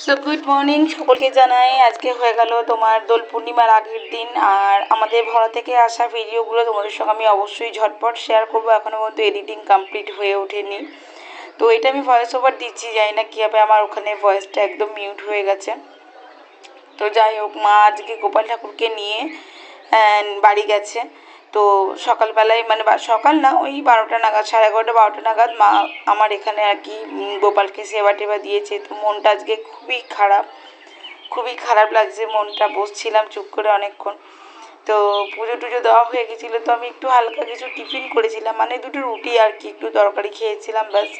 So good morning সকলকে জানাই। আজকে হয়ে গেল তোমার দোল পূর্ণিমার আগের দিন, আর আমাদের ভরা থেকে আসা ভিডিওগুলো তোমাদের সঙ্গে আমি অবশ্যই ঝটপট শেয়ার করবো। এখনও পর্যন্ত এডিটিং কমপ্লিট হয়ে ওঠেনি, তো এটা আমি ভয়েস ওভার দিচ্ছি, জানি না কীভাবে আমার ওখানে ভয়েসটা একদম মিউট হয়ে গেছে। তো যাই হোক, মা আজকে গোপাল ঠাকুরকে নিয়ে বাড়ি গেছে। তো সকালবেলায় মানে সকাল না, ওই 12টা নাগাদ, 11:30 12টা নাগাদ মা আমার এখানে আর কি গোপালকে সেবা টেবা দিয়েছে। তো মনটা আজকে খুবই খারাপ লাগছে মনটা। বসছিলাম চুপ করে অনেকক্ষণ। তো পুজো টুজো দেওয়া হয়ে গেছিলো, তো আমি একটু হালকা কিছু টিফিন করেছিলাম, মানে দুটো রুটি আর কি, একটু তরকারি খেয়েছিলাম ব্যাস।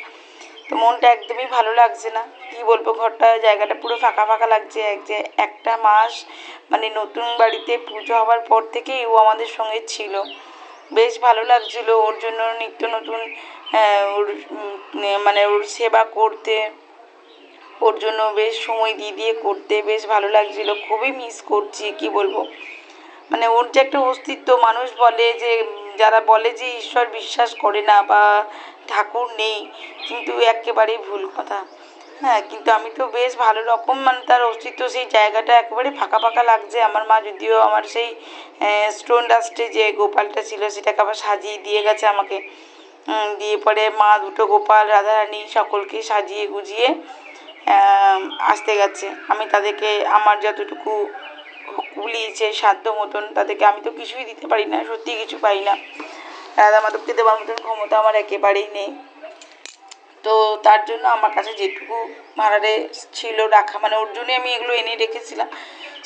তো মনটা একদমই ভালো লাগছে না, কি বলবো, ঘরটা জায়গাটা পুরো ফাঁকা ফাঁকা লাগছে। একটা মাস মানে নতুন বাড়িতে পুজো হওয়ার পর থেকেই ও আমাদের সঙ্গে ছিল, বেশ ভালো লাগছিল। ওর জন্য নিত্য নতুন ওর মানে ওর সেবা করতে, ওর জন্য বেশ সময় দিয়ে করতে বেশ ভালো লাগছিল। খুবই মিস করছি, কি বলবো, মানে ওর যে একটা অস্তিত্ব। মানুষ বলে যে, যারা বলে যে ঈশ্বর বিশ্বাস করে না বা ঠাকুর নেই, কিন্তু একেবারেই ভুল কথা। হ্যাঁ, কিন্তু আমি তো বেশ ভালো রকম, মানে তার অস্তিত্ব, সেই জায়গাটা একেবারে ফাঁকা ফাঁকা লাগছে। আমার মা যদিও আমার সেই স্টোন ডাস্টে যে গোপালটা ছিল সেটাকে আবার সাজিয়ে দিয়ে গেছে আমাকে। দিয়ে পরে মা দুটো গোপাল রাধারানী সকলকে সাজিয়ে গুজিয়ে আসতে গেছে। আমি তাদেরকে আমার যতটুকু কুলিয়েছে সাধ্য মতন, তাদেরকে আমি তো কিছুই দিতে পারি না, সত্যি কিছু পাই না। রাধা মাধবকে দেওয়ার মতন ক্ষমতা আমার একেবারেই নেই। তো তার জন্য আমার কাছে যেটুকু ভাড়ারে ছিল রাখা, মানে ওর জন্যই আমি এগুলো এনে রেখেছিলাম,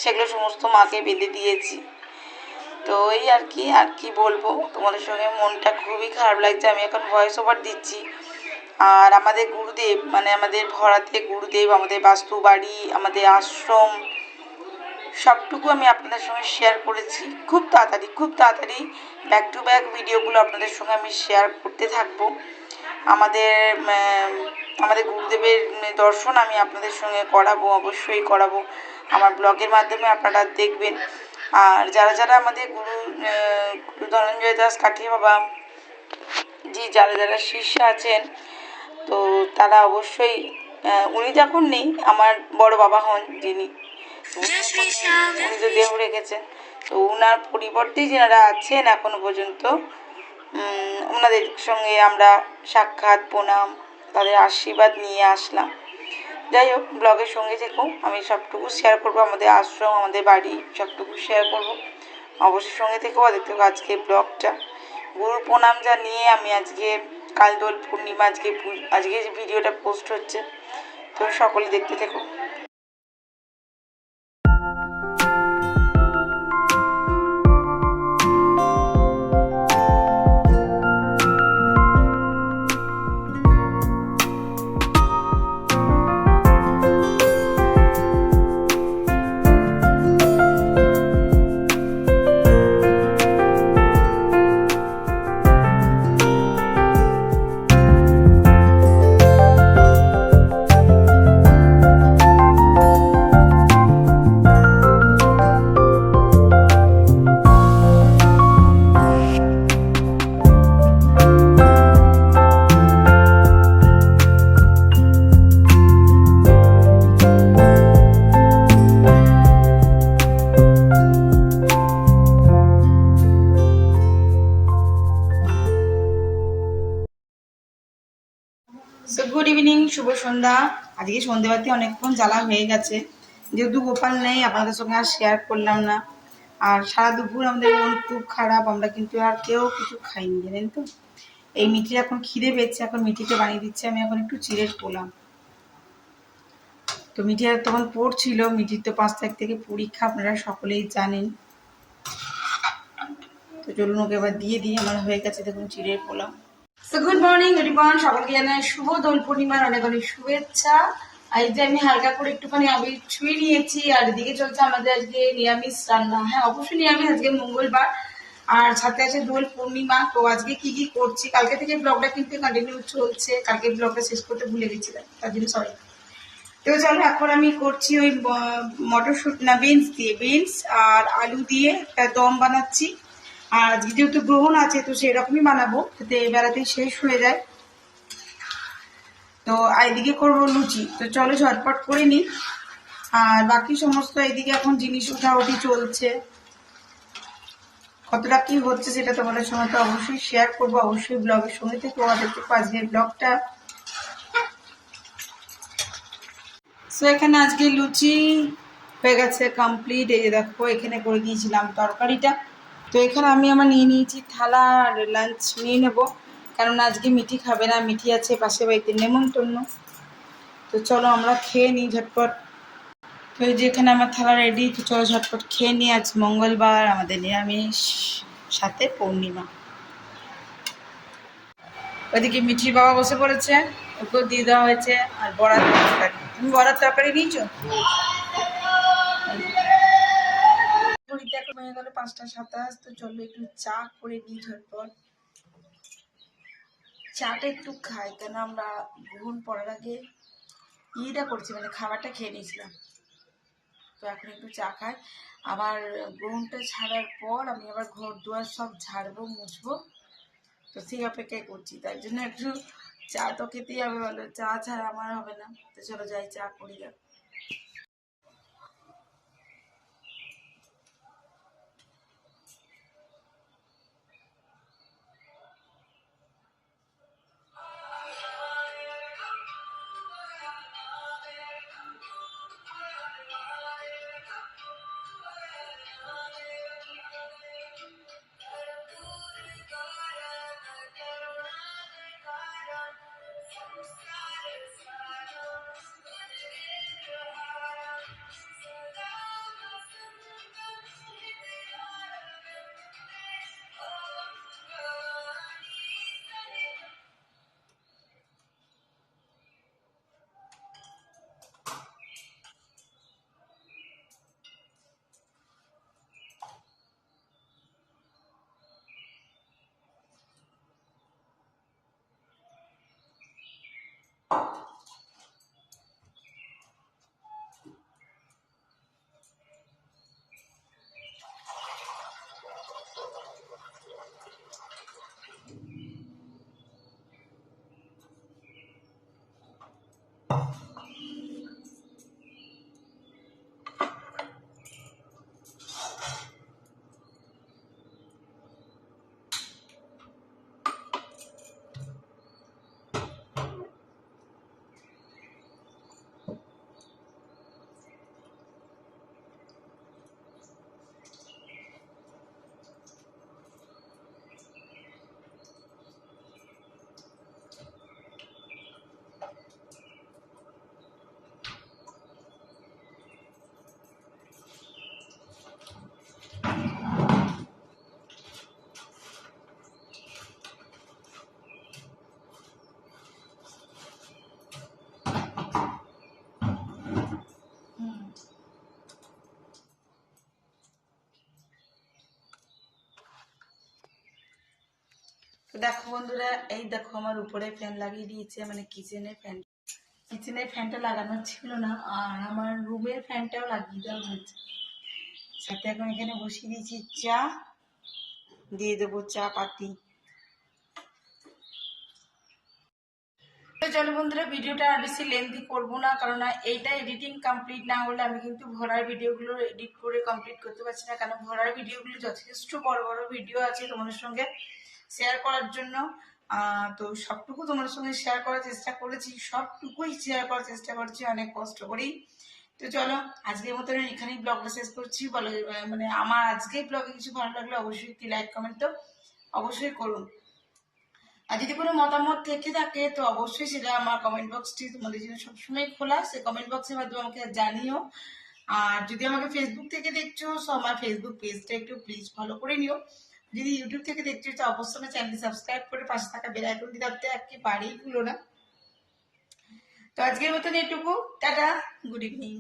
সেগুলো সমস্ত মাকে বেঁধে দিয়েছি। তো এই আর কি বলবো, তোমাদের সঙ্গে মনটা খুবই খারাপ লাগছে। আমি এখন ভয়েস ওভার দিচ্ছি। আর আমাদের গুরুদেব, মানে আমাদের ভরাতে গুরুদেব, আমাদের বাস্তু বাড়ি, আমাদের আশ্রম, সবটুকু আমি আপনাদের সঙ্গে শেয়ার করেছি। খুব তাড়াতাড়ি ব্যাক টু ব্যাক ভিডিওগুলো আপনাদের সঙ্গে আমি শেয়ার করতে থাকবো। আমাদের গুরুদেবের দর্শন আমি আপনাদের সঙ্গে করাবো, অবশ্যই করাবো। আমার ব্লগের মাধ্যমে আপনারা দেখবেন। আর যারা আমাদের গুরু ধনঞ্জয় দাস কাঠি বাবা জি, যারা শিষ্য আছেন, তো তারা অবশ্যই, উনি যখন নেই, আমার বড় বাবা হন যিনি, উনি তো দেহ রেখেছেন, তো ওনার পরিবর্তে যারা আছেন এখনো পর্যন্ত, ওনাদের সঙ্গে আমরা সাক্ষাৎ প্রণাম, তাদের আশীর্বাদ নিয়ে আসলাম। যাই হোক, ব্লগের সঙ্গে থেকো, আমি সবটুকু শেয়ার করবো, আমাদের আশ্রম, আমাদের বাড়ি, সবটুকু শেয়ার করবো। অবশ্যই সঙ্গে থেকেও দেখতে হবে আজকে ব্লগটা। গুরু প্রণাম জানিয়ে আমি আজকে, কাল দোল পূর্ণিমা, আজকে যে ভিডিওটা পোস্ট হচ্ছে, তো সকলে দেখতে থেকো। সো গুড ইভিনিং, শুভ সন্ধ্যা। আজকে সন্ধ্যেবাতি অনেকক্ষণ জ্বালা হয়ে গেছে, যেহেতু গোপাল নেই আপনাদের সঙ্গে আর শেয়ার করলাম না। আর সারা দুপুর আমাদের মন খুব খারাপ, আমরা কিন্তু আর কেউ কিছু খাইনি, জানেন তো। এই মিঠির এখন খিদে পেয়েছে, এখন মিঠিকে বানিয়ে দিচ্ছে। আমি এখন একটু চিড়ের পোলাম। তো মিঠি আর তখন পড়ছিল, মিঠির তো 5 তারিখ থেকে পরীক্ষা, আপনারা সকলেই জানেন। তো চলুন ওকে এবার দিয়ে দিই। আমার হয়ে গেছে দেখুন চিড়ের পোলাও। সো গুড মর্নিং এভরিওয়ান, সকলকে জানাই শুভ দোল পূর্ণিমার অনেক অনেক শুভেচ্ছা। আর যে আমি হালকা করে একটুখানি আবির ছুঁয়ে নিয়েছি। আর এদিকে চলছে আমাদের আজকে নিরামিষ রান্না। হ্যাঁ, অবশ্যই নিরামিষ, আজকে মঙ্গলবার, আর সাথে আছে দোল পূর্ণিমা। তো আজকে কি করছি, কালকে থেকে ব্লগটা কিন্তু কন্টিনিউ চলছে, কালকে ব্লগটা শেষ করতে ভুলে গেছিলাম, তার জন্য সরি। তো চলো, এখন আমি করছি ওই মটরশুঁটি না বিনস আর আলু দিয়ে একটা দম বানাচ্ছি। আর যেহেতু গ্রহণ আছে, তো সেরকমই বানাবো যাতে বেলাতেই শেষ হয়ে যায়। তো এদিকে করবো লুচি। তো চলো ঝটপট করে নিই। আর বাকি সমস্ত এদিকে এখন জিনিস ওঠাউঠি চলছে। কতটা কি হচ্ছে সেটা তোমাদের সঙ্গে তো অবশ্যই শেয়ার করবো, অবশ্যই ব্লগের সঙ্গে থেকে আমাদের দেখো আজকের ব্লগটা। তো এখানে আজকে লুচি হয়ে গেছে কমপ্লিট। এই যে দেখো এখানে করে দিয়েছিলাম তরকারিটা। তো এখানে আমি আমার নিয়ে নিয়েছি থালা আর লাঞ্চ নিয়ে নেবো, কারণ আজকে মিঠি খাবে না, মিঠি আছে পাশে বাড়িতে নেমন্তন্ন। তো চলো আমরা খেয়ে নিই ঝটপট। তো এই যে এখানে আমার থালা রেডি, তো চলো ঝটপট খেয়ে নিই। আজ মঙ্গলবার, আমাদের নিরামিষ, সাথে পূর্ণিমা। ওইদিকে মিঠির বাবা বসে পড়েছে, ওকেও দিয়ে দেওয়া হয়েছে। আর বড়ার তরকারি, তুমি বড়ার তরকারি নিয়েছো? ঘড়িতে এখন হয়ে গেল 5টা 27। তো চলো একটু চা করে নিই ঝটপট। চাটা একটু খাই, কেন আমরা গ্রহণ পড়ার আগে ইয়েটা করছি, মানে খাবারটা খেয়ে নিয়েছিলাম। তো এখন একটু চা খাই, আবার গ্রহণটা ছাড়ার পর আমি আবার ঘর দুয়ার সব ঝাড়বো মুছবো। তো সেই অপেক্ষায় করছি, তার জন্য একটু চা তো খেতেই হবে, বলো চা ছাড়া আমার হবে না। তো চলো যাই চা করি। তো দেখো বন্ধুরা, এই দেখো আমার উপরে ফ্যান লাগিয়ে দিয়েছে, মানে কিচেনের ফ্যানটা লাগানো ছিল না, আর আমার রুমের ফ্যানটাও লাগিয়ে দেওয়া হয়েছে। সাথে এখন এখানে বসিয়ে দিয়েছি চা, দিয়ে দেবো চা পাতি। তো চলো বন্ধুরা, ভিডিওটা আর বেশি লেন্থি করবো না, কারণ এইটা এডিটিং কমপ্লিট না হলে আমি কিন্তু ভরার ভিডিওগুলো এডিট করে কমপ্লিট করতে পারছি না, কারণ ভরার ভিডিওগুলো যথেষ্ট বড় বড় ভিডিও আছে তোমাদের সঙ্গে শেয়ার করার জন্য। তো সবটুকু তোমাদের সঙ্গে শেয়ার করার চেষ্টা করেছি, সবটুকুই শেয়ার করার চেষ্টা করছি অনেক কষ্ট করেই। তো চলো আজকের মতন এখানেই ব্লগটা শেষ করছি। বলো মানে আমার আজকের ব্লগে কিছু ভালো লাগলে অবশ্যই একটি লাইক কমেন্ট তো অবশ্যই করুন। আর যদি কোনো মতামত থেকে থাকে তো অবশ্যই সেটা আমার কমেন্ট বক্সটি তোমাদের জন্য সবসময় খোলা, সে কমেন্ট বক্সের মাধ্যমে আমাকে জানিও। আর যদি আমাকে ফেসবুক থেকে দেখছো তো আমার ফেসবুক পেজটা একটু প্লিজ ফলো করে নিও। যদি ইউটিউব থেকে দেখছো তো অবশ্যই আমার চ্যানেলটি সাবস্ক্রাইব করে পাশে থাকা বেল আইকনটি দাবতে একেবারেই ভুলো না। তো আজকের মতন এটুকু, টাটা, গুড ইভিনিং।